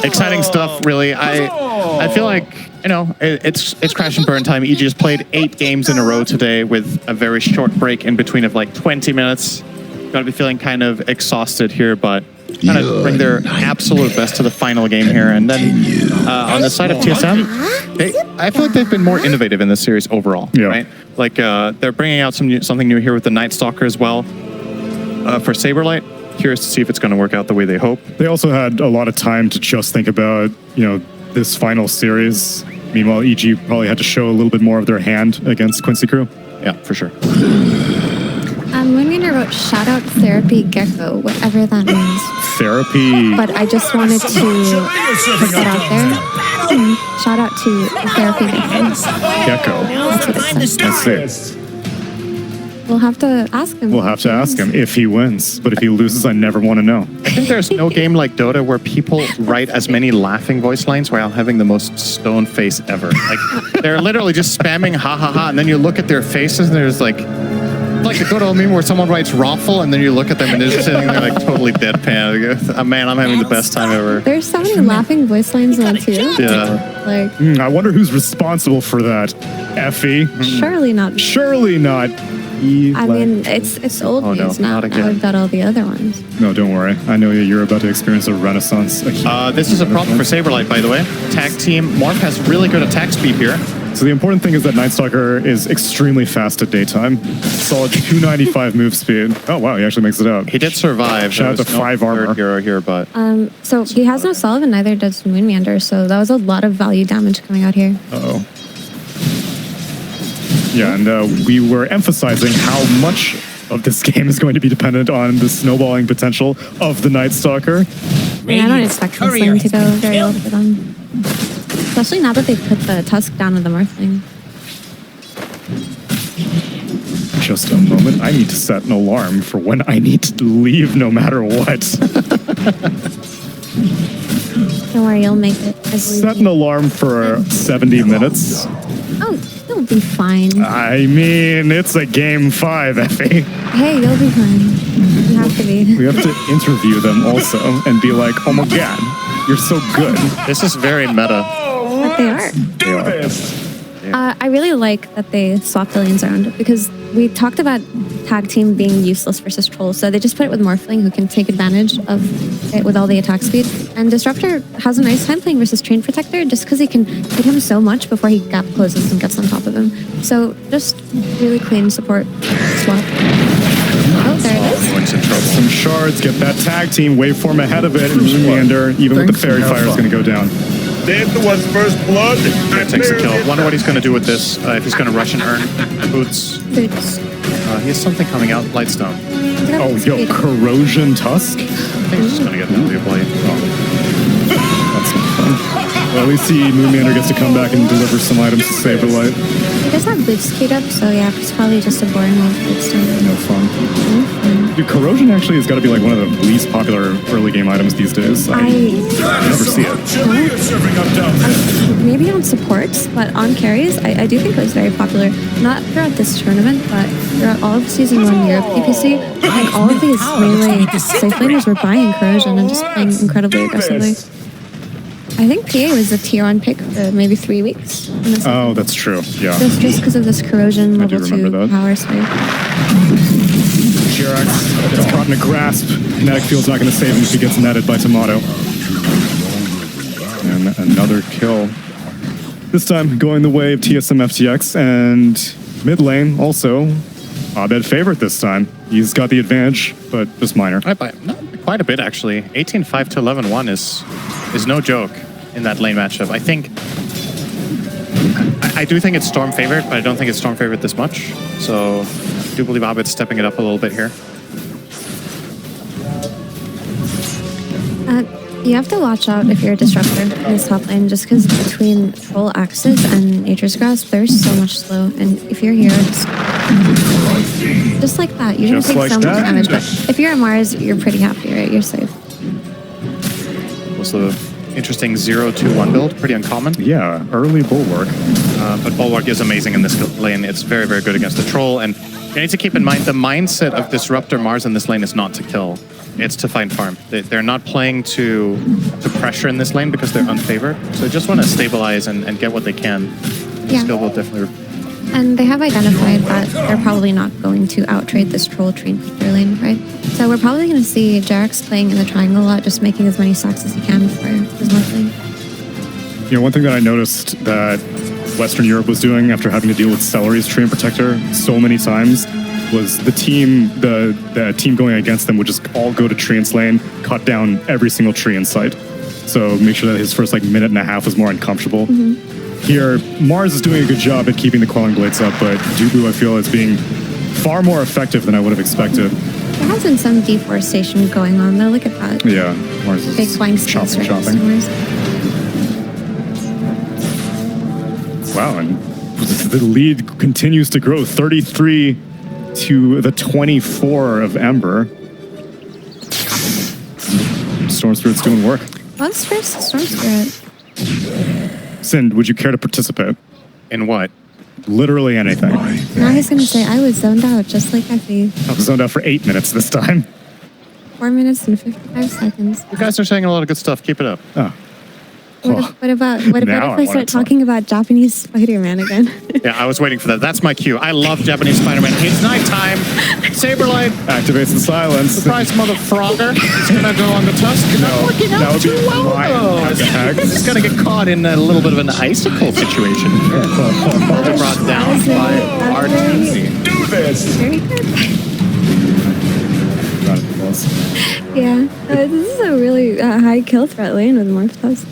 exciting stuff, really. I feel like, you know, it's crash and burn time. EG just played 8 games in a row today with a very short break in between of like 20 minutes. Got to be feeling kind of exhausted here, but kind of bring their absolute best to the final game here. And then on the side of TSM, I feel like they've been more innovative in this series overall, right? Like they're bringing out something new here with the Night Stalker as well. For SabeRLighT, curious to see if it's going to work out the way they hope. They also had a lot of time to just think about, you know, this final series. Meanwhile, EG probably had to show a little bit more of their hand against Quincy Crew. Yeah, for sure. MoonMeander wrote shout out therapy gecko, whatever that means. Therapy. But I just wanted to put that out there. Shout out to therapy gecko. Gecko. That's it. We'll have to ask him. We'll have to ask him if he wins. But if he loses, I never want to know. I think there's no game like Dota where people write as many laughing voice lines while having the most stone face ever. Like, they're literally just spamming ha ha ha, and then you look at their faces and there's like the good old meme where someone writes raffle and then you look at them and they're just sitting there like totally deadpan. Man, I'm having the best time ever. There's so many laughing voice lines now too. Yeah. Like, I wonder who's responsible for that. Effie? Surely not. Surely not. I mean, it's old news now. Now we've got all the other ones. No, don't worry. I know you're about to experience a renaissance. This is a problem for SabeRLighT, by the way. Tag team Morph has really good attack speed here. So the important thing is that Night Stalker is extremely fast at daytime. Solid 295 move speed. Oh wow, he actually makes it out. He did survive. Shout out to 5 armor. Hero here, but so he has no solve and neither does MoonMeander. So that was a lot of value damage coming out here. Uh-oh. Yeah, and we were emphasizing how much of this game is going to be dependent on the snowballing potential of the Night Stalker. I mean, I don't expect this thing to go very well for them. Especially now that they've put the Tusk down with the Morphling. Just a moment. I need to set an alarm for when I need to leave no matter what. Don't worry, you'll make it. Set an alarm for 70 minutes. Oh, you'll be fine. I mean, it's a game 5, Effie. Hey, you'll be fine. You have to be. We have to interview them also and be like, oh my god, you're so good. This is very meta. But they are. They are. I really like that they swapped the lanes around because we talked about tag team being useless versus troll, so they just put it with Morphling who can take advantage of it with all the attack speed. And Disruptor has a nice time playing versus Train Protector just because he can hit him so much before he gap closes and gets on top of him. So just really clean support swap. Oh, there it is. Some shards, get that tag team waveform ahead of it, and MoonMeander, even with the Fairy Fire, is going to go down. Dead was first blood. Takes the kill. Wonder what he's going to do with this. If he's going to rush and earn boots. He has something coming out. Lightstone. Oh, yo, Corrosion Tusk? I think he's just going to get the blade. Oh. That's not fun. Well, at least MoonMeander gets to come back and deliver some items to SabeRLighT. He does have boots queued up, so yeah, it's probably just a boring move. No fun. Dude, Corrosion actually has got to be like one of the least popular early game items these days. I never see it. Maybe on supports, but on carries, I do think it was very popular. Not throughout this tournament, but throughout all of Season 1 Europe DPC. I think all of these melee safe laners were buying Corrosion and just playing incredibly aggressively. I think PA was a tier 1 pick for maybe 3 weeks. Oh, that's true. Yeah. Just because of this Corrosion level 2 power spike. JerAx is caught in a grasp. Kinetic Field's not going to save him if he gets netted by Timado. And another kill. This time going the way of TSM FTX, and mid lane also Abed favorite this time. He's got the advantage, but just minor. Quite a bit actually. 18-5 to 11-1 is no joke in that lane matchup. I do think it's Storm favorite, but I don't think it's Storm favorite this much. So I do believe Abed's stepping it up a little bit here. You have to watch out if you're a Disruptor in this top lane, just because between Troll Axis and Nature's Grasp, there's so much slow. And if you're here, just like that, you're going to take so much damage. But if you're at Mars, you're pretty happy, right? You're safe. Also, interesting 0-2-1 build, pretty uncommon. Yeah, early Bulwark. But Bulwark is amazing in this lane. It's very, very good against the Troll. And You need to keep in mind the mindset of Disruptor Mars in this lane is not to kill. It's to find farm. They're not playing to pressure in this lane because they're unfavored. So they just want to stabilize and get what they can. Yeah. Skill will definitely... And they have identified that they're probably not going to outtrade this troll train their lane, right? So we're probably going to see JerAx playing in the triangle a lot, just making as many stacks as he can for his Morphling. You know, one thing that I noticed that Western Europe was doing after having to deal with Celery's Tree and Protector so many times was the team going against them would just all go to Treant's lane, cut down every single tree in sight. So make sure that his first like minute and a half was more uncomfortable. Here, Mars is doing a good job at keeping the Quelling Blades up, but DuBu I feel is being far more effective than I would have expected. There has been some deforestation going on though. Look at that. Yeah, Mars is big flying space right next to chopping. Mars. Wow, and the lead continues to grow, 33 to the 24 of Ember. Storm Spirit's doing work. What's first Storm Spirit? Sind, would you care to participate? In what? Literally anything. Now he's going to say, I was zoned out, just like Effie. I was zoned out for 8 minutes this time. 4 minutes and 55 seconds. You guys are saying a lot of good stuff. Keep it up. Oh. What about Now if I I wanna start talk. talking about Japanese Spider-Man again? Yeah, I was waiting for that. That's my cue. I love Japanese Spider-Man. It's nighttime. SabeRLighT. Activates in silence. Surprise, mother frogger. He's gonna go on the tusk. Not working that out would be too well, my though. attack. He's gonna get caught in a little bit of an icicle situation. Brought down by our team. Do this! Very good. Yeah, this is a really high kill threat lane with Morphos.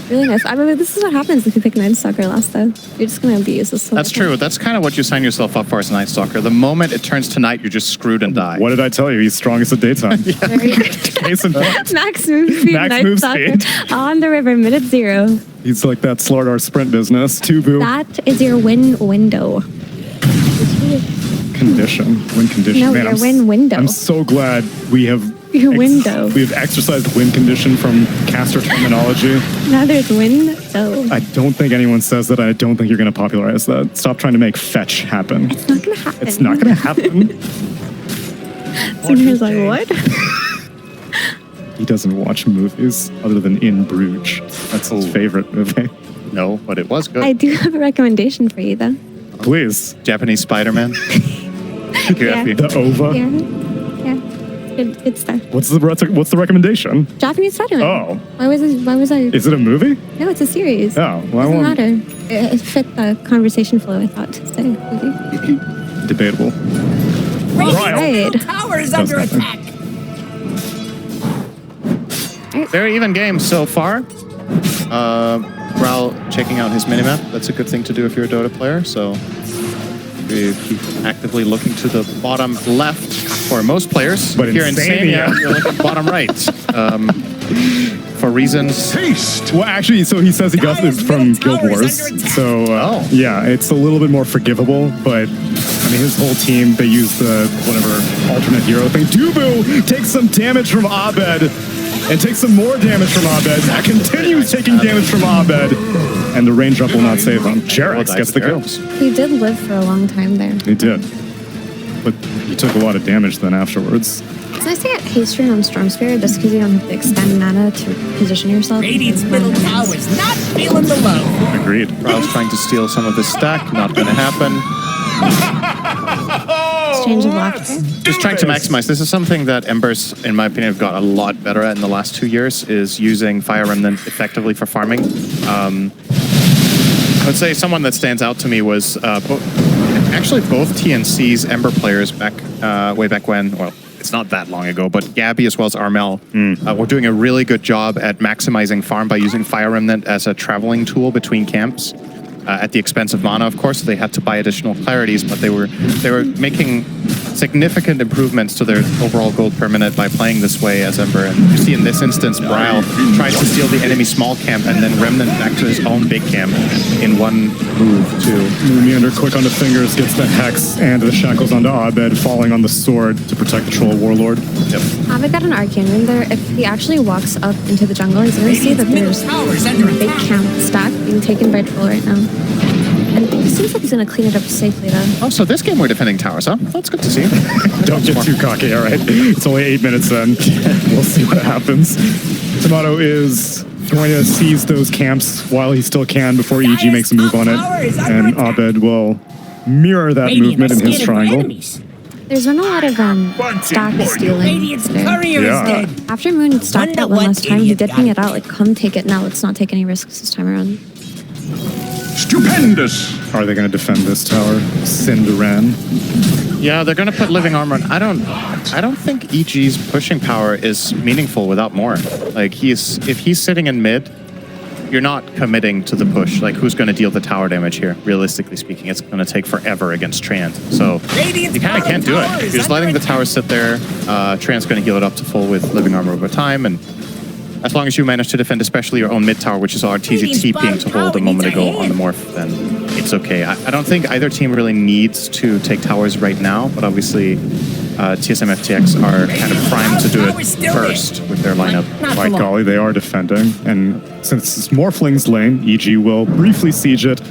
Really nice. I mean, this is what happens if you pick Night Stalker last time. You're just gonna be useless. That's true. That's kind of what you sign yourself up for as a Night Stalker. The moment it turns to night, you're just screwed and die. What did I tell you? He's strongest at daytime. Very good. Case in point. Max move speed, Max Night move Stalker. speed. On the river, minute 0. He's like that Slardar sprint business. DuBu. That is your win window. Condition. Win condition. No, Man, your I'm win window. I'm so glad we have Your window. We have exercised win condition from caster terminology. Now there's window. I don't think anyone says that. I don't think you're going to popularize that. Stop trying to make fetch happen. It's not gonna happen. It's not going to happen. Senior's like, what? He doesn't watch movies other than In Bruges. That's his favorite movie. No, but it was good. I do have a recommendation for you, though. Please. Japanese Spider-Man. Yeah. The OVA. Yeah. Good stuff. What's the recommendation? Japanese Spider-Man. Oh. Why was I? Is it a movie? No, it's a series. Oh, well, I Doesn't won't. matter. It fit the conversation flow, I thought, to say. Okay. Debatable. Right. Tower is under attack. Very even game so far. Bryle checking out his minimap. That's a good thing to do if you're a Dota player. So we keep actively looking to the bottom left for most players. But here in Insania, Insania, you're looking bottom right. For reasons. Taste! Well, actually, so he says he got this from Guild Wars. So, yeah, it's a little bit more forgivable, but I mean, his whole team, they use the whatever alternate hero thing. DuBu takes some damage from Abed and takes some more damage from Abed. Continues taking damage from Abed. And the range up will not save him. JerAx gets the kills. He did live for a long time there. He did. But he took a lot of damage then afterwards. It's nice to get haste rune on Storm Spirit just because you don't have to expend mana to position yourself. Radiant's middle tower is not feeling the love. Agreed. Bryle's trying to steal some of this stack. Not going to happen. Exchange of laughter. Just trying to maximize. This is something that Embers, in my opinion, have got a lot better at in the last 2 years, is using Fire Remnant effectively for farming. I would say someone that stands out to me was actually both TNC's Ember players back way back when, well, it's not that long ago, but Gabby as well as Armel were doing a really good job at maximizing farm by using Fire Remnant as a traveling tool between camps. At the expense of mana, of course. They had to buy additional clarities, but they were making significant improvements to their overall gold per minute by playing this way as Ember. And you see in this instance, Bryle tries to steal the enemy small camp and then Remnant back to his own big camp in one move too. MoonMeander quick on the fingers, gets the Hex and the Shackles onto Abed, falling on the sword to protect the Troll Warlord. Yep. Abed got an Arcane Rune there. If he actually walks up into the jungle, he's going to see that there's a big camp stack being taken by Troll right now. And it seems like he's going to clean it up safely, though. Oh, so this game we're defending towers, huh? That's good to see. Don't get too cocky, all right? It's only 8 minutes in. We'll see what happens. Timado is going to seize those camps while he still can before EG makes a move on it. And Abed will mirror that movement in his triangle. There's been a lot of stack stealing Radiant's today. courier Yeah. is dead. After Moon stacked that one last time, he did ping it out, like, come take it now. Let's not take any risks this time around. Stupendous. Are they going to defend this tower? Cinderan. Yeah, they're gonna put living armor on. I don't think EG's pushing power is meaningful without more. Like if he's sitting in mid, you're not committing to the push. Like who's gonna deal the tower damage here? Realistically speaking, it's gonna take forever against Trant. So you kind of can't do it. You're just letting the tower sit there. Trant's gonna heal it up to full with living armor over time, and as long as you manage to defend especially your own mid tower, which is RTZ TPing to hold a moment ago on the morph, then it's okay. I don't think either team really needs to take towers right now, but obviously TSM FTX are kind of primed to do it first with their lineup. By golly, they are defending. And since it's Morphling's lane, EG will briefly siege it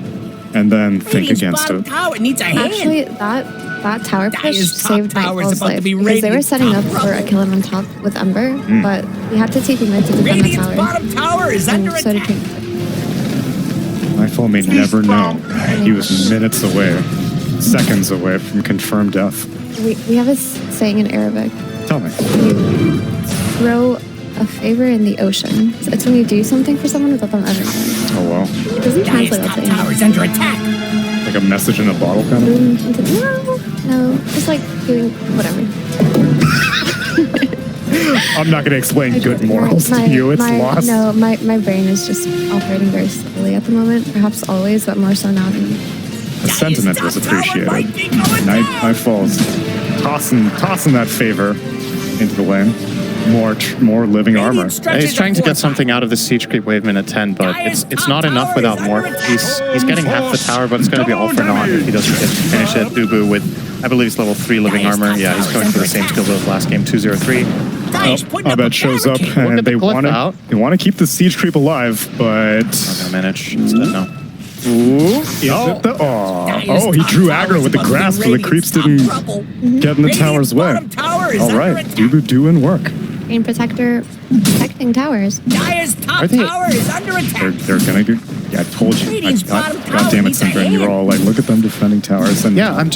and then think against it. Tower needs a hand. Actually, that tower push Dire's top saved tower is Nightfall's about to life be because they were raided. setting up for a kill on top with Ember, but he had to TP mid to defend the Radiant's tower. bottom tower is under And so did attack. King. Nightfall may never know. He was minutes away, seconds away from confirmed death. We have a saying in Arabic. Tell me. You throw a favor in the ocean. So it's when you do something for someone without them ever knowing. Oh, wow. It doesn't Dire's translate top that to tower English. is under attack. Like a message in a bottle kind of? No, just like doing whatever. I'm not going to explain good morals to you. It's lost. No, my brain is just operating very slowly at the moment. Perhaps always, but more so now than The sentiment was appreciated. Nightfall's tossing that favor into the lane. More living armor. He's trying to get something out of the siege creep wave minute 10, but it's not enough without more. He's getting half the tower, but it's going to be all for naught if he doesn't get to finish it. DuBu with, I believe it's level 3 living armor. Yeah, he's going for the same skill as last game, 203. Abed shows up and they want to keep the siege creep alive, but Not gonna manage. It's dead now. He drew aggro with the grasp, so the creeps didn't get in the tower's way. All right, DuBu doing work. Green Protector protecting towers. Dire's top Are they- tower is under attack. They're gonna go. Yeah, I told you. God damn it, Simran. You were all like, look at them defending towers. And Yeah, I'm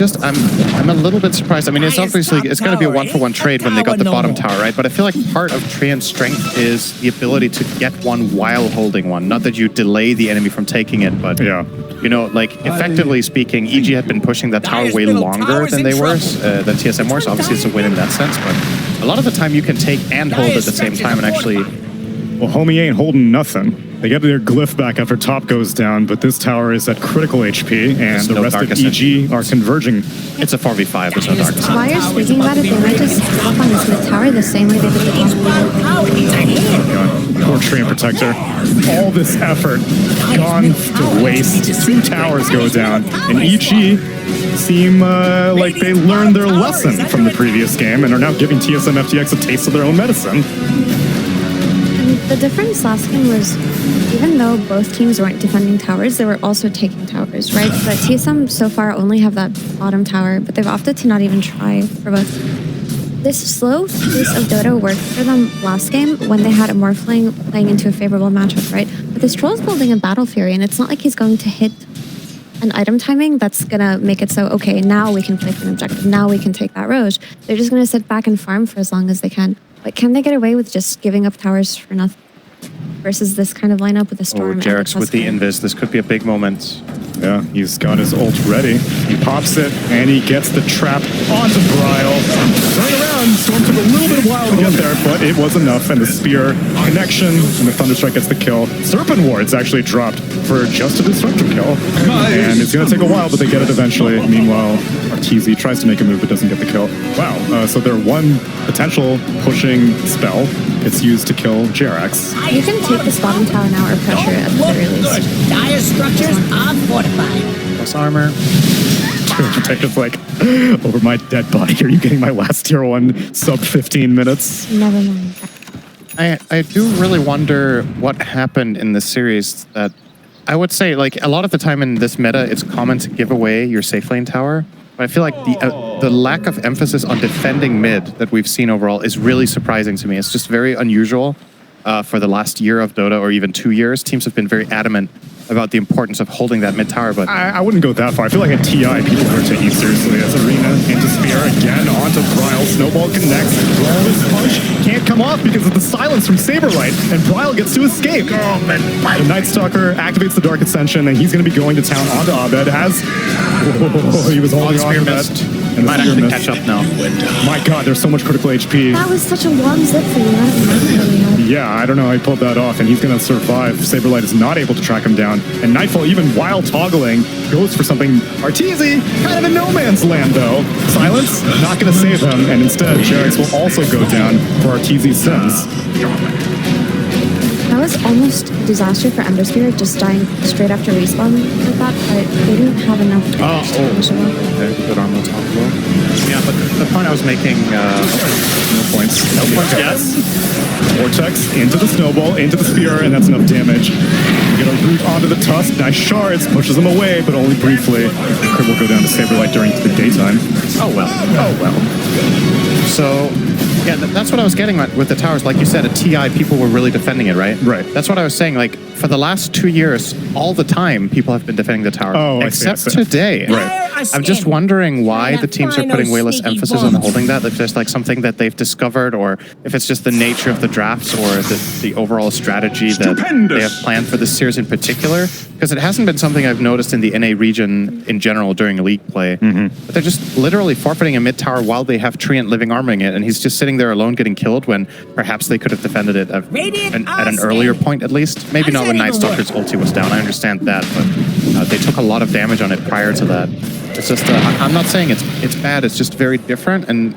a little bit surprised. I mean, it's obviously it's going to be a 1-for-1 trade when they got the bottom tower, right? But I feel like part of Trant's strength is the ability to get one while holding one. Not that you delay the enemy from taking it, but yeah. you know, like effectively speaking, EG had been pushing that tower way longer than they were, than TSM were. So obviously, it's a win in that sense. But a lot of the time, you can take and hold at the same time and actually. Well, homie ain't holding nothing. They get their glyph back after top goes down, but this tower is at critical HP, and the rest of EG are converging. It's a 4v5. There's no dark. While you're speaking about it, they might just hop on this mid tower the same way they did with the bottom Tower needs a hand. Poor Treant Protector. All this effort gone to waste. 2 towers go down, and EG seem like they learned their lesson from the previous game and are now giving TSM FTX a taste of their own medicine. The difference last game was, even though both teams weren't defending towers, they were also taking towers, right? But TSM so far only have that bottom tower, but they've opted to not even try for both. This slow pace of Dota worked for them last game when they had a Morphling playing into a favorable matchup, right? But this troll's building a Battle Fury, and it's not like he's going to hit an item timing that's gonna make it so, okay, now we can play for an objective, now we can take that Roche. They're just gonna sit back and farm for as long as they can. But can they get away with just giving up towers for nothing? Versus this kind of lineup with the Storm and JerAx with the Tusker. invis. This could be a big moment. Yeah, he's got his ult ready. He pops it, and he gets the trap onto Bryle. Turn around! Storm took a little bit of a while to get there, but it was enough, and the spear connection, and the Thunderstrike gets the kill. Serpent Ward's actually dropped for just a destructive kill. And it's going to take a while, but they get it eventually. Meanwhile, RTZ tries to make a move, but doesn't get the kill. Wow, so their one potential pushing spell gets used to kill JerAx. You can take this bottom tower now or pressure it at the very least. Dire structures are fortified. Plus armor. Protector's like, over my dead body, are you getting my last tier 1 sub 15 minutes? Never mind. I do really wonder what happened in this series that I would say, like, a lot of the time in this meta, it's common to give away your safe lane tower. But I feel like the lack of emphasis on defending mid that we've seen overall is really surprising to me. It's just very unusual for the last year of Dota, or even 2 years. Teams have been very adamant about the importance of holding that mid tower, but I wouldn't go that far. I feel like at TI, people are taking it seriously. As Arena into Spear again onto Bryle. Snowball connects. Brawler's punch can't come off because of the silence from SabeRLighT, and Bryle gets to escape. The Night Stalker activates the Dark Ascension, and he's going to be going to town onto Abed as he was holding on to that. And might actually catch up now. My God, there's so much critical HP. That was such a long zip for you. Yeah, I don't know how he pulled that off, and he's going to survive. SabeRLighT is not able to track him down, and Nightfall, even while toggling, goes for something Arteezy, kind of in no man's land, though. Silence, not going to save him, and instead, JerAx will also go down for Arteezy's sins. That was almost a disaster for Underspirit, just dying straight after respawn like that, but they didn't have enough damage to finish him off. Okay, good armor top blow. Yeah, but the point I was making... No points. No points yet. Vortex into the Snowball, into the Spear, and that's enough damage. You get a root onto the Tusk. Nice shards, pushes him away, but only briefly. The crit will go down to SabeRLighT during the daytime. Oh, well. Oh, well. So... yeah, that's what I was getting at with the towers. Like you said, at TI, people were really defending it, right? Right. That's what I was saying. Like, for the last 2 years, all the time, people have been defending the tower. Oh, except I see. today. Right. I'm just wondering why the teams are putting way less emphasis on holding that. If there's like something that they've discovered, or if it's just the nature of the drafts, or the overall strategy that they have planned for this series in particular. Because it hasn't been something I've noticed in the NA region in general during league play. But they're just literally forfeiting a mid tower while they have Treant living arming it, and he's just sitting there alone getting killed when perhaps they could have defended it at an earlier point at least. Maybe not when Night Stalker's ulti was down, I understand that, but they took a lot of damage on it prior to that. It's just, I'm not saying it's bad, it's just very different and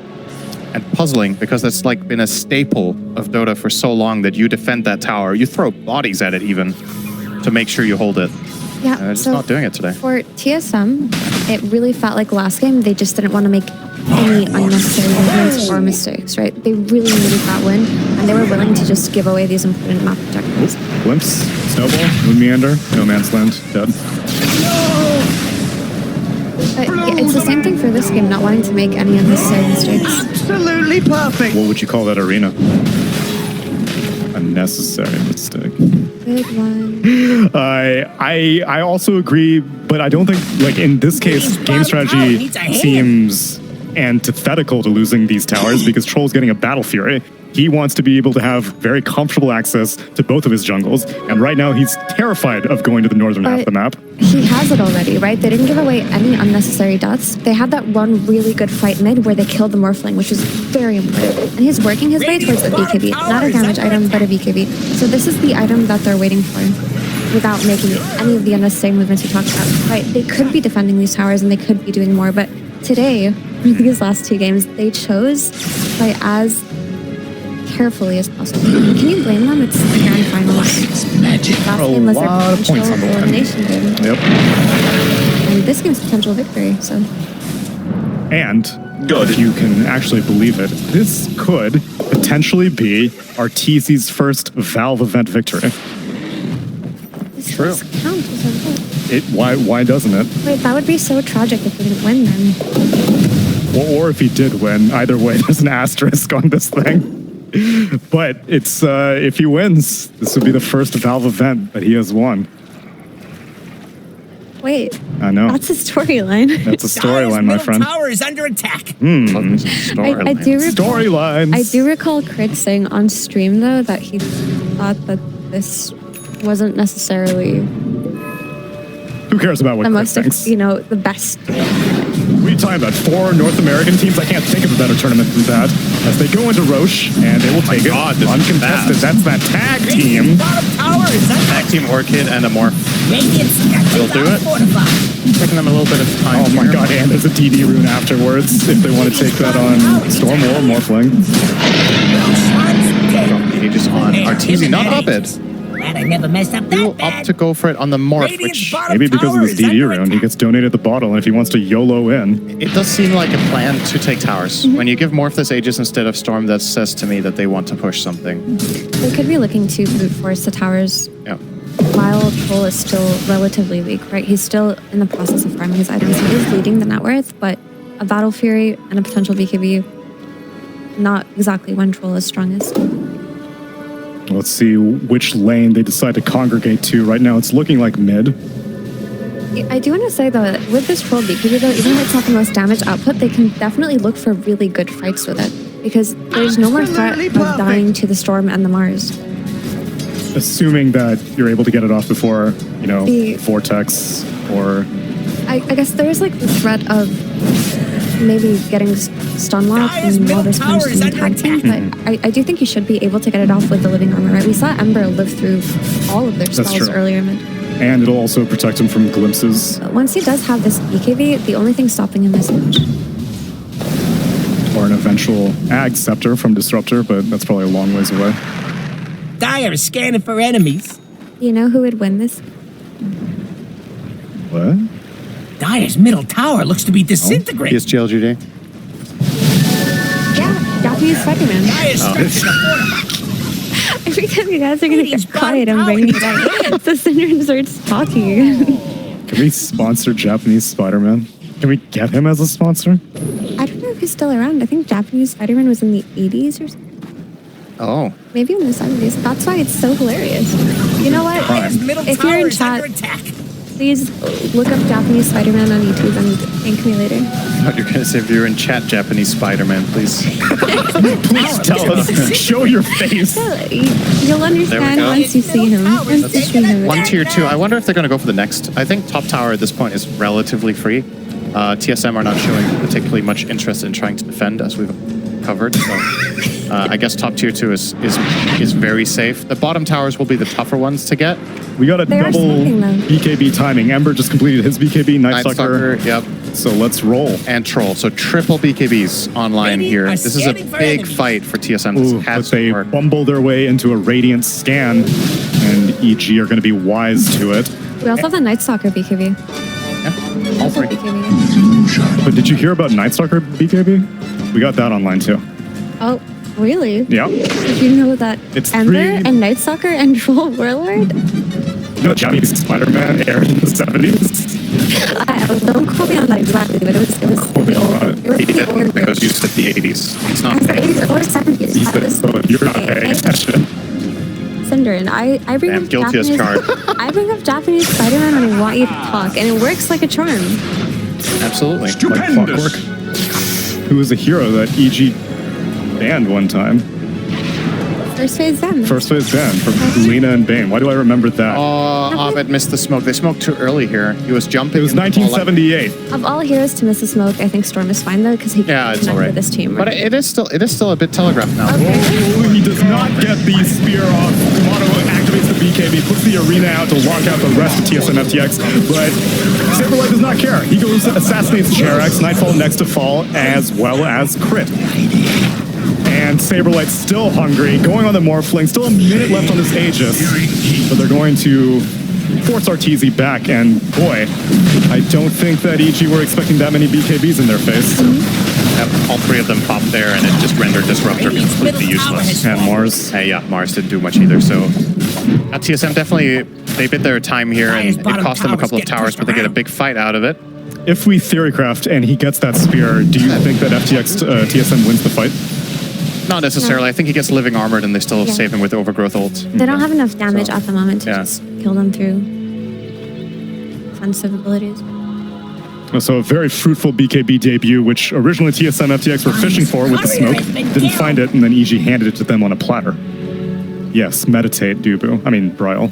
puzzling, because that's like been a staple of Dota for so long, that you defend that tower, you throw bodies at it even to make sure you hold it. Yeah, They're just so not doing it today. For TSM, it really felt like last game, they just didn't want to make any unnecessary movements or mistakes, right? They really needed that win, and they were willing to just give away these important map objectives. Glimpse, Snowball, MoonMeander, no man's land, dead. But yeah, it's the same thing for this game, not wanting to make any unnecessary mistakes. Absolutely perfect. What would you call that, Arena? Unnecessary mistake. Good one. I also agree, but I don't think, like, in this case, game strategy seems antithetical to losing these towers, because Troll's getting a Battle Fury. He wants to be able to have very comfortable access to both of his jungles, and right now he's terrified of going to the northern half of the map. He has it already, right? They didn't give away any unnecessary deaths. They had that one really good fight mid where they killed the Morphling, which is very important. And he's working his way towards the BKB. Not a damage item, but a BKB. So this is the item that they're waiting for, without making any of the unnecessary movements we talked about. Right? They could be defending these towers and they could be doing more, but today, these last 2 games, they chose to play as carefully as possible. Can you blame them? It's the grand finals. Magic. Last game was their lot of points potential on the line. elimination game. Yep. And this game's potential victory, so... And if you can actually believe it, this could potentially be Arteezy's first Valve event victory. This True. does count as a vote. Why doesn't it? Wait, that would be so tragic if we didn't win then. Or if he did win. Either way, there's an asterisk on this thing. But it's if he wins, this would be the first Valve event that he has won. Wait, I know. that's a storyline. That's a storyline, my friend. Tower is under attack. I do recall, Storylines. I do recall Crit saying on stream, though, that he thought that this wasn't necessarily Who cares about what the Chris most, thinks? the best. What are you talking about? 4 North American teams? I can't think of a better tournament than that. As they go into Roche, and they will take it God, this is uncontested. fast. That's that tag team. Bottom tower is under Tag Team Orchid and a Morph. Radiant They'll do it. Taking them a little bit of time. Oh my here. God, and there's a DD rune afterwards if they want to take that on Storm or Morphling. He just on Arteezy, not Abed. Glad I never messed up He'll that bad. opt to go for it on the Morph, Radiant's which bottom Maybe because of tower this is DD under rune, he attack. gets donated the bottle, and if he wants to YOLO in. it does seem like a plan to take towers. When you give Morph this Aegis instead of Storm, that says to me that they want to push something. They could be looking to brute force the towers Yeah. while Troll is still relatively weak, right? He's still in the process of farming his items. He is leading the net worth, but a Battle Fury and a potential BKB, not exactly when Troll is strongest. Let's see which lane they decide to congregate to. Right now, it's looking like mid. I do want to say though, that with this Troll BKB though, even though it's not the most damage output, they can definitely look for really good fights with it. Because there's no more threat of dying to the Storm and the Mars. Assuming that you're able to get it off before, you know, The- Vortex or... I guess there's like the threat of maybe getting stun locked Dire's and middle Waters tower punched is in the under tag team, but I do think you should be able to get it off with the living armor, right? We saw Ember live through all of their spells true. earlier mid. And it'll also protect him from glimpses. But once he does have this BKB, the only thing stopping him is damage. Or an eventual Ag Scepter from Disruptor, but that's probably a long ways away. Dire is scanning for enemies. You know who would win this? What? Dire's middle tower looks to be disintegrating. Here's GLGD. Yeah, Japanese Spider-Man. Dire's stretching a fortified. Every time you guys are gonna Please, get quiet, I'm bringing it up. So Syndrome starts talking. Can we sponsor Japanese Spider-Man? Can we get him as a sponsor? I don't know if he's still around. I think Japanese Spider-Man was in the 80s or something. Oh. Maybe in the 70s. That's why it's so hilarious. You know what? Dire's middle If you're tower in is chat, under attack. please look up Japanese Spider-Man on YouTube and thank me later. I thought you were going to say if you're in chat, Japanese Spider-Man, please. Please tell us. Show your face. You'll understand go. once you see him. Once you see him. One tier 2. I wonder if they're going to go for the next. I think top tower at this point is relatively free. TSM are not showing particularly much interest in trying to defend, as we've covered. So I guess top tier 2 is very safe. The bottom towers will be the tougher ones to get. We got a They are double smoking, though. BKB timing. Ember just completed his BKB, Night Sucker. Yep. So let's roll. And Troll. So triple BKBs online Radiant here. are This is a scanning for big enemies. fight for TSM. Ooh, This but has they to work. bumble their way into a Radiant scan, and EG are going to be wise to it. We also have the Night Stalker BKB. Yeah. All three. BKB. But did you hear about Night Stalker BKB? We got that online too. Oh, really? Yeah. Did you know that It's Ember three- and Night Stalker and Troll Warlord? No, Japanese Spider-Man aired in the 70s. Don't quote me on that exactly, but it was the old. It was He the older didn't because you version. said the 80s. It's not It's the fake. 80s or 70s. He said, so you're not paying attention. Cinder, and I bring Damn, up guilty as Japanese. charged. I bring up Japanese Spider-Man when I want you to talk, and it works like a charm. Absolutely. Like clockwork. Who was a hero that EG banned one time. First phase then. First phase ban from Lena and Bane. Why do I remember that? Oh, Abed missed the smoke. They smoked too early here. He was jumping. It was and all 1978. Of all heroes to miss a smoke, I think Storm is fine though because he Yeah, can it's connect all right. with this team. But it is still a bit telegraphed now. Okay. Oh, he does not get the spear off. Timado activates the BKB, puts the arena out to lock out the rest of TSM FTX, but SabeRLighT does not care. He goes, assassinates JerAx, Nightfall next to fall, as well as crit. And SabeRLighT's still hungry, going on the Morphling, still a minute left on this Aegis, but they're going to force Arteezy back, and boy, I don't think that EG were expecting that many BKBs in their face. Yep, all three of them popped there, and it just rendered Disruptor Radiant's completely middle tower useless. has And Mars. Yeah, Mars didn't do much either. So TSM definitely, they bit their time here, and Dire's it bottom cost them a tower's couple of getting towers, pushed but they get a around. big fight out of it. If we theorycraft and he gets that spear, do you think that FTX TSM wins the fight? Not necessarily. I think he gets living armored, and they still Yeah. save him with Overgrowth ult. They don't have enough damage So, at the moment to yeah. just kill them through offensive abilities. So a very fruitful BKB debut, which originally TSM FTX were fishing for with the smoke. Didn't find it, and then EG handed it to them on a platter. Yes, meditate, DuBu. I mean, Bryle.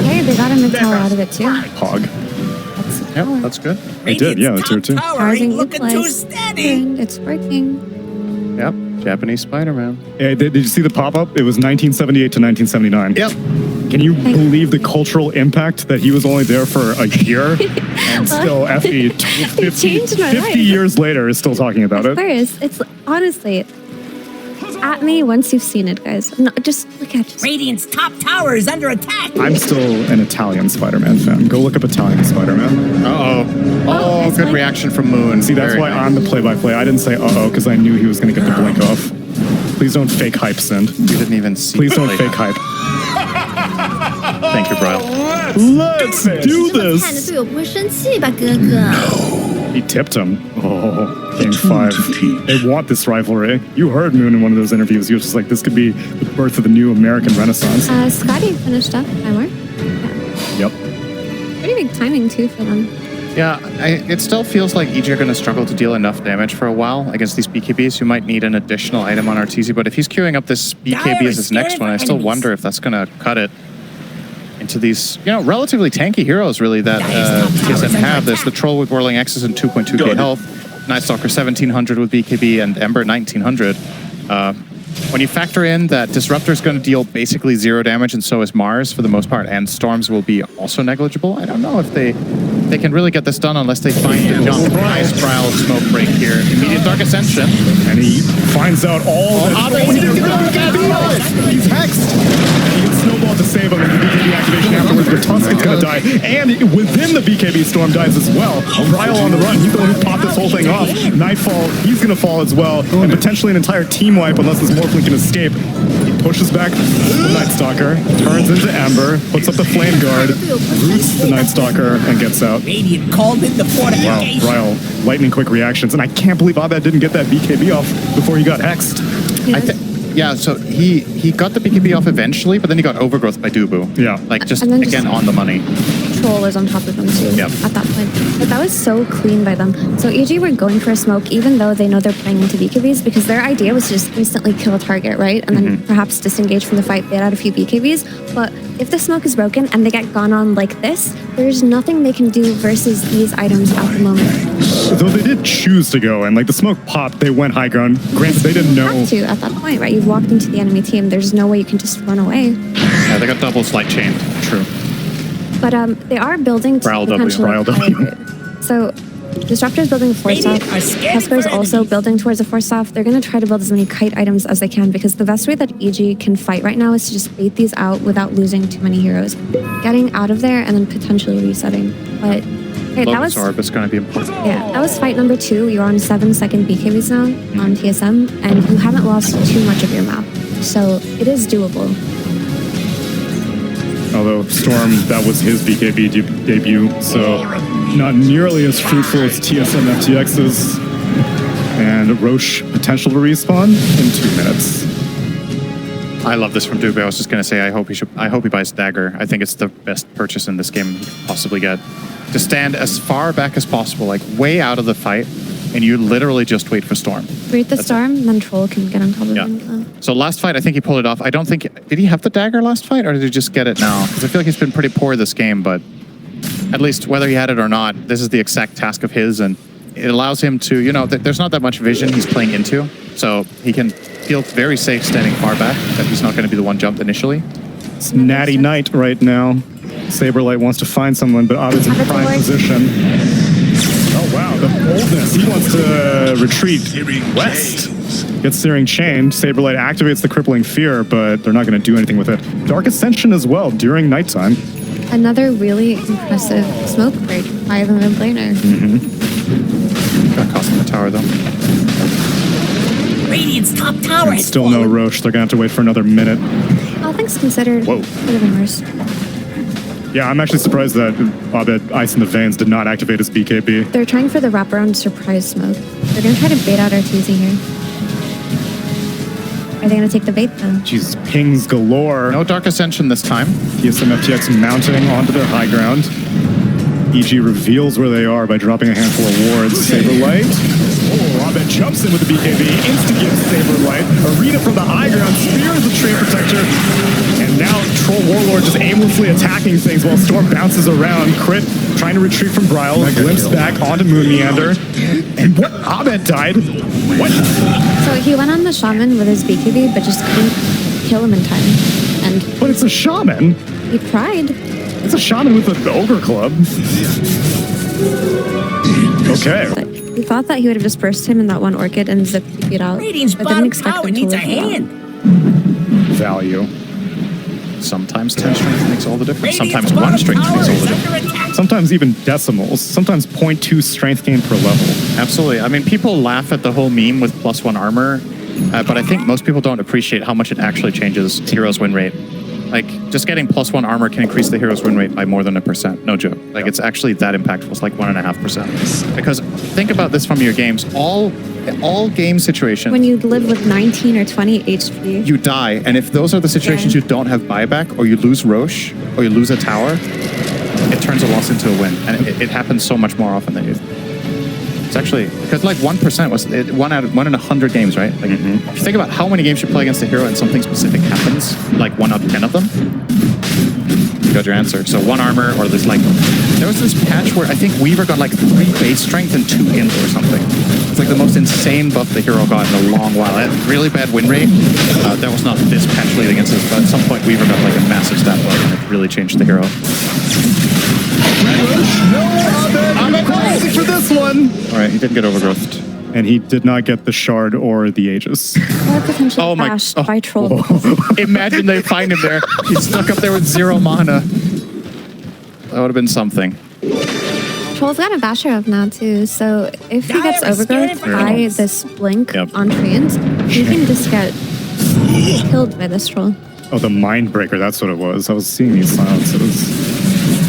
Hey, they got a mid tower out of it too. Hog. That's Yep, that's good. They did, yeah, Radiant's tier two. top tower Charging ain't looking too equalized. steady. And it's working. Yep, Japanese Spider-Man. Did you see the pop-up? It was 1978 to 1979. Yep. Can you believe the cultural impact that he was only there for a year and still FE 50, changed my 50 life. years later is still talking about Of it? course, it's honestly at me once you've seen it, guys. No, just look at it. Radiant's top tower is under attack. I'm still an Italian Spider-Man fan. Go look up Italian Spider-Man. Uh-oh. Oh, it's good like- reaction from Moon. See, that's Very why nice. I'm the play-by-play. I didn't say uh-oh because I knew he was going to get the blink off. Please don't fake hype, Sind. You didn't even see Please the don't play. fake hype. Thank you, Bryle. Let's do 这么菜的 this. 队友不会生气吧，哥哥？ He tipped him. Oh, game 5. They want this rivalry. You heard Moon in one of those interviews. He was just like, this could be the birth of the new American Renaissance. Scotty finished up. Timer. Yep. Pretty big timing too for them. Yeah, it still feels like EG are going to struggle to deal enough damage for a while against these BKBs. You might need an additional item on RTZ, but if he's queuing up this BKB as his next one, I still wonder if that's going to cut it into these, you know, relatively tanky heroes, really, that TSM have. There's the Troll with Whirling X's and 2.2k health, Nightstalker 1700 with BKB, and Ember 1900. When you factor in that Disruptor is going to deal basically 0 damage, and so is Mars for the most part, and Storms will be also negligible, I don't know if they can really get this done unless they find the jump. Nice Bryle smoke break here. Immediate Dark Ascension. And he finds out all He's hexed. And he gets snowballed to save him in the BKB activation afterwards, but Tusk's gonna die. And within the BKB, Storm dies as well. Bryle on the run. He's the one who popped this whole thing off. Nightfall, he's gonna fall as well. And potentially an entire team wipe unless this Morphling can escape. He pushes back the Nightstalker, turns into Ember, puts up the Flame Guard, roots the Nightstalker, and gets out. Radiant called in the Wow, fortification. Bryle, lightning quick reactions. And I can't believe Abed didn't get that BKB off before he got hexed. Yeah, so he got the BKB off eventually, but then he got overgrowth by DuBu. Yeah. Like, just, And then again, just- on the money. Troll is on top of them too Yep. at that point. But that was so clean by them. So EG were going for a smoke even though they know they're playing into BKBs because their idea was to just instantly kill a target, right? And then perhaps disengage from the fight, bait out a few BKBs. But if the smoke is broken and they get gone on like this, there's nothing they can do versus these items at the moment. Though they did choose to go, and like the smoke popped, they went high ground. Granted, they didn't You know. have to at that point, right? You've walked into the enemy team. There's no way you can just run away. Yeah, they got double slight chain. True. But they are building to Bryle W, potentially Bryle W. So Disruptor's building a force off. Husker's also building towards a force off. They're going to try to build as many kite items as they can because the best way that EG can fight right now is to just bait these out without losing too many heroes. Getting out of there and then potentially resetting. But okay, that was Orb is going to be important. yeah, that was fight number 2. You're on 7-second BKBs now on TSM, and you haven't lost too much of your map. So it is doable. Although Storm, that was his BKB debut, so not nearly as fruitful as TSM FTX's. And Roche potential to respawn in 2 minutes. I love this from DuBu. I was just going to say, I hope he buys Dagger. I think it's the best purchase in this game he could possibly get. To stand as far back as possible, like way out of the fight, and you literally just wait for Storm. Wait the storm, then Troll can get on top of him. So last fight, I think he pulled it off. I don't think... Did he have the Dagger last fight, or did he just get it now? Because I feel like he's been pretty poor this game, but at least whether he had it or not, this is the exact task of his, and it allows him to, you know, there's not that much vision he's playing into, so he can feel very safe standing far back, that he's not going to be the one jumped initially. It's Natty Night right now. SabeRLighT wants to find someone, but Abed's in prime position. Oh wow, the boldness. He wants to retreat west. Gets Searing Chain. SabeRLighT activates the Crippling Fear, but they're not going to do anything with it. Dark Ascension as well during nighttime. Another really impressive smoke break by the mid laner. Got cost in the tower, though. Radiant's top tower has Still no fallen. Roche. They're going to have to wait for another minute. All things considered, Whoa. could have been worse. Yeah, I'm actually surprised that Abed Ice in the Veins did not activate his BKB. They're trying for the wraparound surprise smoke. They're going to try to bait out RTZ here. Are they going to take the bait though? Jesus, pings galore. No Dark Ascension this time. TSM FTX mounting onto their high ground. EG reveals where they are by dropping a handful of wards. SabeRLighT. Oh, Abed jumps in with the BKB, instigates SabeRLighT. Arena from the high ground, spears the Tree Protector. And now Troll Warlord just aimlessly attacking things while Storm bounces around. Crit trying to retreat from Bryle, glimpse back onto MoonMeander. And what? Abed died? What? So he went on the shaman with his BKB, but just couldn't kill him in time. And But it's a shaman. he tried. It's a shaman with an ogre club. Okay. But he thought that he would have dispersed him in that one orchid and zipped it out. Radiant's But didn't bottom expect tower him to needs a live well. hand. Value. Sometimes 10 strength makes all the difference. Radiant's Sometimes bottom 1 strength tower makes all the is difference. under attack. Sometimes even decimals. Sometimes 0.2 strength gain per level. Absolutely. I mean, people laugh at the whole meme with +1 armor, but I think most people don't appreciate how much it actually changes hero's win rate. Like, just getting +1 armor can increase the hero's win rate by more than 1%. No joke. Like, it's actually that impactful. It's like 1.5%. Because think about this from your games. All game situations, When you live with 19 or 20 HP. you die. And if those are the situations you don't have buyback, or you lose Roche, or you lose a tower, it turns a loss into a win. And it happens so much more often than you think. It's actually, because like 1% was one in 100 games, right? Like, if you think about how many games you play against a hero and something specific happens, like 1 out of 10 of them, you got your answer. So 1 armor, or there's like, there was this patch where I think Weaver got like 3 base strength and 2 int or something. It's like the most insane buff the hero got in a long while. It had really bad win rate. That was not this patch lead against this, but at some point Weaver got like a massive stat buff and it really changed the hero. I'm crazy for this one. All right, he didn't get overgrowthed. And he did not get the shard or the Aegis. Or potentially bashed by Troll. Imagine they find him there. He's stuck up there with 0 mana. That would have been something. Troll's got a basher up now too, so if he gets overgrowth by this blink on treants, he can just get killed by this Troll. Oh, the Mind Breaker, that's what it was. I was seeing these silences.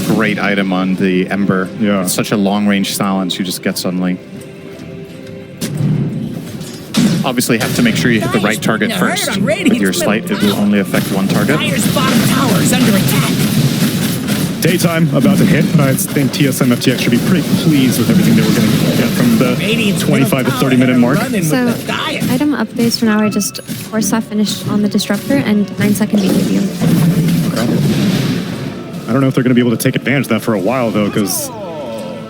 Great item on the Ember. Yeah. It's such a long-range silence you just get suddenly. Obviously, you have to make sure you hit the right target first. With your SLiGHT, it will only affect 1 target. Dire's bottom tower is under attack. Daytime about to hit, but I think TSM FTX should be pretty pleased with everything they were going to get from the 25 to 30 minute mark. So, item updates for now are just Force Staff finished on the Disruptor and 9-second BKB. I don't know if they're going to be able to take advantage of that for a while, though, because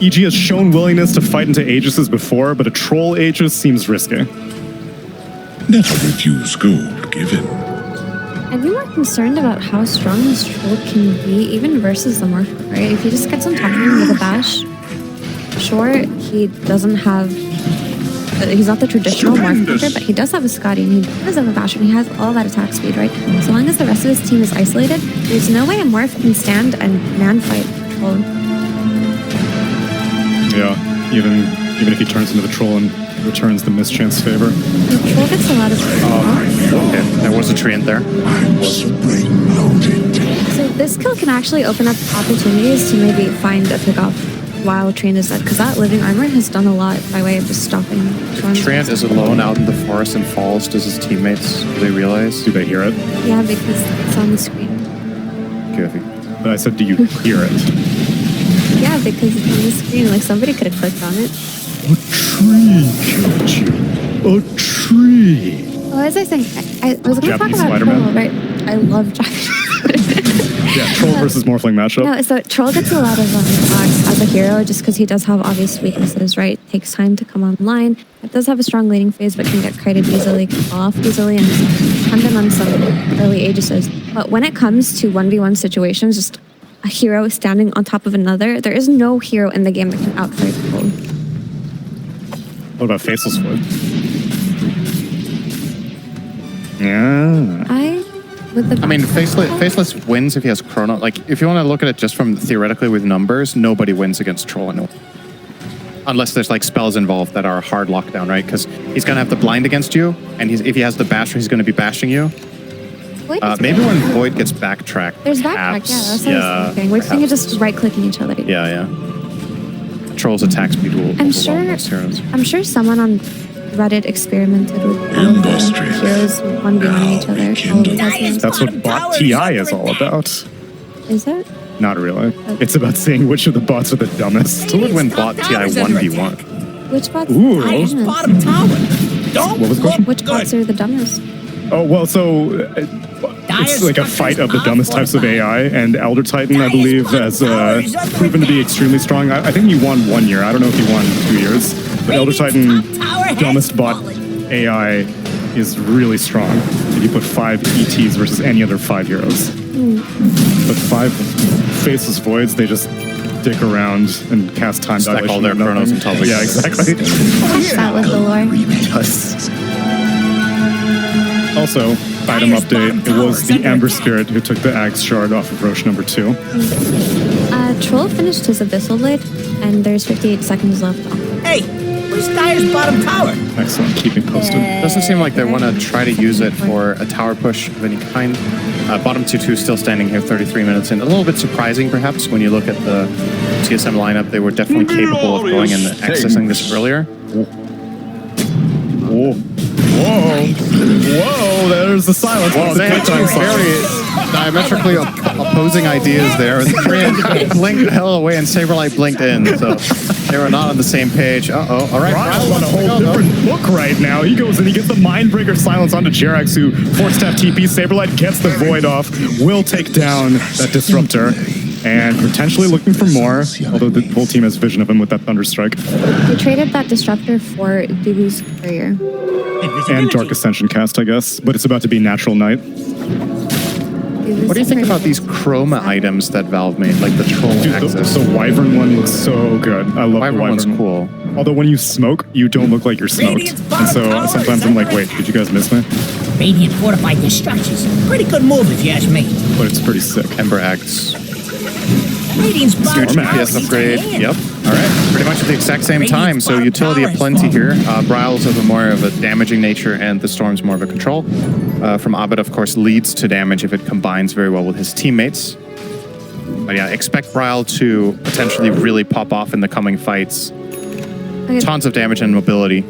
EG has shown willingness to fight into Aegises before, but a Troll Aegis seems risky. Never refuse gold given. I'd be more concerned about how strong this Troll can be, even versus the Morph, right? If he just gets on top of him with a bash, sure, he doesn't have... he's not the traditional Morph Hunter, but he does have a Scotty, and he does have a Basher, and he has all that attack speed, right? So long as the rest of his team is isolated, there's no way a Morph can stand and man-fight Troll. Yeah, even if he turns into the Troll and returns the mischance favor. The Troll gets a lot of... Okay, there was a treant there. So this kill can actually open up opportunities to maybe find a pickoff while Treant is dead, because that living armor has done a lot by way of just stopping. Treant is alone out in the forest and falls. Does his teammates, do they realize? Do they hear it? Yeah, because it's on the screen. Goofy. But I said, do you hear it? Yeah, because it's on the screen. Like, somebody could have clicked on it. A tree killed you. A tree. Well, as I think, I was going to talk Japanese about Spider-Man? Troll, right? I love Japanese. Yeah, Troll versus Morphling matchup. No, so Troll gets a lot of attacks as a hero just because he does have obvious weaknesses, right? Takes time to come online. It does have a strong leading phase, but can get kited easily, can fall off easily, and hunt them on some early Aegises. But when it comes to 1v1 situations, just a hero standing on top of another, there is no hero in the game that can outfight Troll. What about Faceless Wood? Yeah. I mean, Faceless wins if he has Chrono. Like, if you want to look at it just from theoretically with numbers, nobody wins against Troll. Unless there's like spells involved that are hard lockdown, right? Because he's going to have the blind against you, and if he has the basher, he's going to be bashing you. Maybe when Void gets backtracked. There's backtrack, yeah, that's what I was thinking. We're thinking just right-clicking each other. Yeah. Troll's attack speed will overwhelm most heroes. I'm sure someone on Reddit experimented with heroes 1v1 each other. That's what bot TI is all about. Is it? Not really. It's about seeing which of the bots are the dumbest. Who would win bot TI 1v1? Which bots Ooh. are the dumbest? Bottom tower. Don't What was the question? Which bots are the dumbest? Oh, well, so it's like a fight of the dumbest types of AI, and Elder Titan, I believe, has proven to be extremely strong. I think he won 1 year. I don't know if he won 2 years. But Elder Titan, dumbest bot AI, is really strong. If you put 5 ETs versus any other 5 heroes. But 5 Faceless Voids, they just dick around and cast time Stack dilation. all their chronos until they... Yeah, exactly. That was the lore. Also, item update, it was the Ember Spirit who took the Axe Shard off of Roche number 2. Troll finished his Abyssal Blade, and there's 58 seconds left. Hey, where's Dire's bottom tower? Excellent, keep me posted. Doesn't seem like they want to try to use it for a tower push of any kind. Bottom 2-2 still standing here 33 minutes in. A little bit surprising, perhaps, when you look at the TSM lineup. They were definitely capable of going and accessing this earlier. Whoa. Whoa, there's the silence. Well, they had two very diametrically opposing ideas there. Korean blinked the hell away and SabeRLight blinked in, so they were not on the same page. Uh-oh, all right. Bryle's on a whole different look right now. He goes and he gets the Mindbreaker silence onto JerAx, who forced FTP. SabeRLight gets the Void off, will take down that Disruptor, and potentially looking for more, although the whole team has vision of him with that Thunderstrike. We traded that Disruptor for DuBu's Courier. And Dark Ascension cast, I guess, but it's about to be Natural Night. What do you think about these chroma items that Valve made, like the Troll Axis? The Wyvern one looks so good. I love the Wyvern. One's cool. Although when you smoke, you don't look like you're smoked. And so sometimes I'm like, wait, did you guys miss me? Radiant fortified destructions. Pretty good move if you ask me. But it's pretty sick. Ember Axe. Radiant's Huge DPS upgrade. Yep. All right. Pretty much at the exact same time. So utility aplenty here. Bryle's of a more of a damaging nature, and the Storm's more of a control. From Abed, of course, leads to damage if it combines very well with his teammates. But yeah, expect Bryle to potentially really pop off in the coming fights. Tons of damage and mobility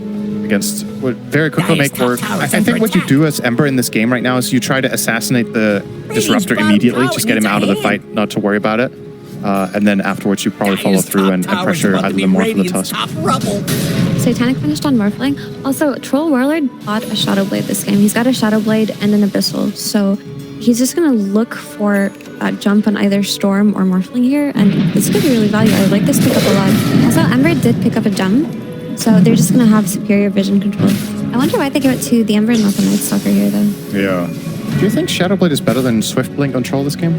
against what very quickly make work. I think what you do as Ember in this game right now is you try to assassinate the Disruptor immediately, just get him out of the fight, not to worry about it. And then afterwards you probably follow through and pressure either the Morph or the Tusk. Satanic finished on Morphling. Also, Troll Warlord bought a Shadowblade this game. He's got a Shadowblade and an Abyssal, so he's just going to look for a jump on either Storm or Morphling here, and this could be really valuable. I like this pickup a lot. Also, Ember did pick up a gem, so they're just going to have superior vision control. I wonder why they give it to the Ember and not the Night Stalker here, though. Yeah. Do you think Shadowblade is better than Swift Blink on Troll this game?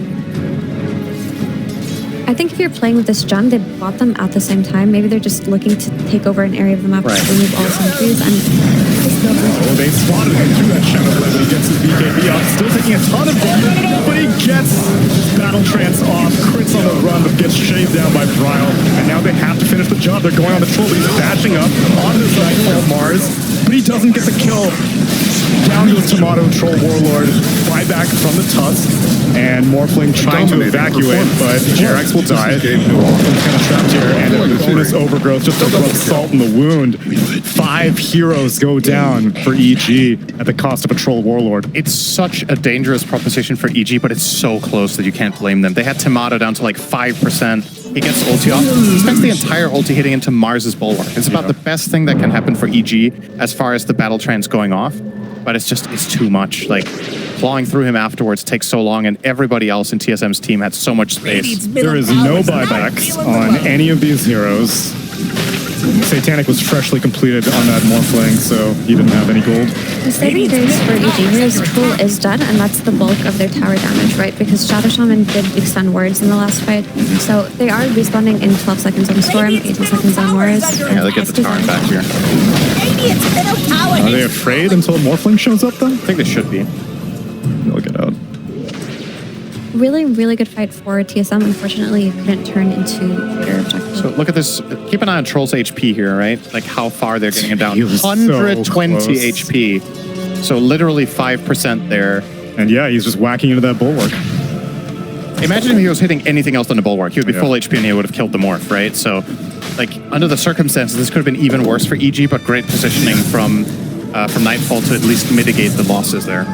I think if you're playing with this gem, they bought them at the same time. Maybe they're just looking to take over an area of the map to remove all sentries. And oh, they spotted him through that Shadowblade, but he gets his BKB off. Still taking a ton of damage, but he gets Battle Trance off, crits on the run, but gets shaved down by Bryle. And now they have to finish the job. They're going on the Troll, but he's dashing up on this Nightfall Mars, but he doesn't get the kill. Down goes Timado, Troll Warlord, fly back from the Tusk, and Morphling trying to evacuate, but JerAx will die. Morphling's kind of trapped here, and through this overgrowth, just to rub salt in the wound. 5 heroes go down for EG at the cost of a Troll Warlord. It's such a dangerous proposition for EG, but it's so close that you can't blame them. They had Timado down to like 5%. He gets ulti off. He spends the entire ulti hitting into Mars's Bulwark. It's about the best thing that can happen for EG as far as the battle trance going off. But it's too much. Like, clawing through him afterwards takes so long, and everybody else in TSM's team had so much space. There is no buybacks on any of these heroes. Satanic was freshly completed on that Morphling, so he didn't have any gold. The saving grace for EG here is Troll is dead, and that's the bulk of their tower damage, right? Because Shadow Shaman did extend wards in the last fight. So they are respawning in 12 seconds on Storm, 18 seconds on wards. Yeah, they get the tower back here. Are they afraid until Morphling shows up, then? I think they should be. They'll get out. Really, really good fight for TSM. Unfortunately, it couldn't turn into their objective. So look at this. Keep an eye on Troll's HP here, right? Like how far they're getting it down. He was 120 so HP. So literally 5% there. And yeah, he's just whacking into that Bulwark. Imagine if he was hitting anything else than the Bulwark. He would be full HP and he would have killed the Morph, right? So, like, under the circumstances, this could have been even worse for EG, but great positioning from Nightfall to at least mitigate the losses there.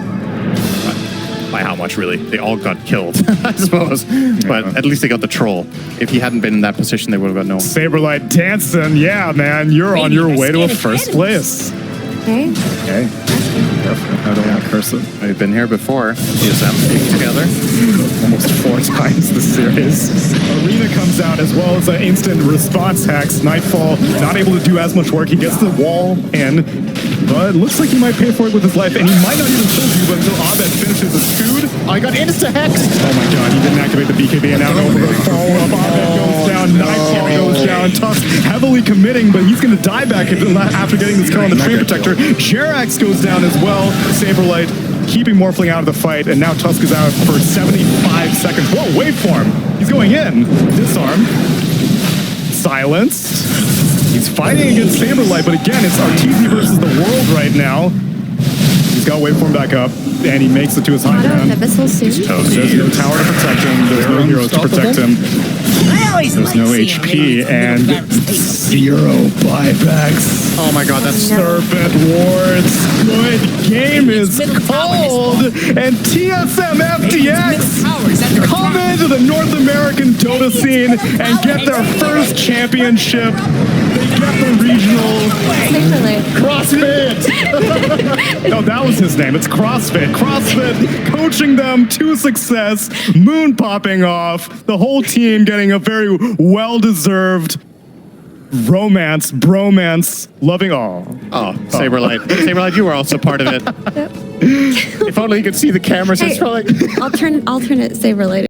By how much, really? They all got killed, I suppose. But at least they got the Troll. If he hadn't been in that position, they would have got no one. SabeRLight dancing. Yeah, man, you're on your way to a first place. Okay. Okay. I don't want to curse it. We've been here before. TSM together. Almost 4 times the series. Arena comes out as well as an instant response hacks. Nightfall not able to do as much work. He gets the wall in, but it looks like he might pay for it with his life, and he might not even kill you until Abed finishes his food. I got insta-hexed! Oh my god, he didn't activate the BKB, and now over the follow-up. Abed goes down, Nightfall goes down, Tusk heavily committing, but he's going to die back after getting this kill on the Tree Protector. JerAx goes down as well. SabeRLight keeping Morphling out of the fight, and now Tusk is out for 75 seconds. Whoa, waveform! He's going in. Disarm. Silenced. He's fighting against SabeRLight, but again, it's Arteezy versus the world right now. He's got waveform back up, and he makes it to his high Timado ground. with Abyssal soon. There's no tower to protect him. There's no heroes to protect him. I always There's no HP and 0 buybacks. Oh my god, that's Serpent wards. Good game is called, and TSM FTX come into the North American Dota scene and get their first championship. They get the regional SabeRLight. CrossFit. No, that was his name. It's CrossFit. CrossFit coaching them to success. Moon popping off. The whole team getting a very well-deserved bromance, loving all. Oh, SabeRLight. SabeRLight, you were also part of it. If only you could see the cameras. It's Hey, probably alternate SabeRLight.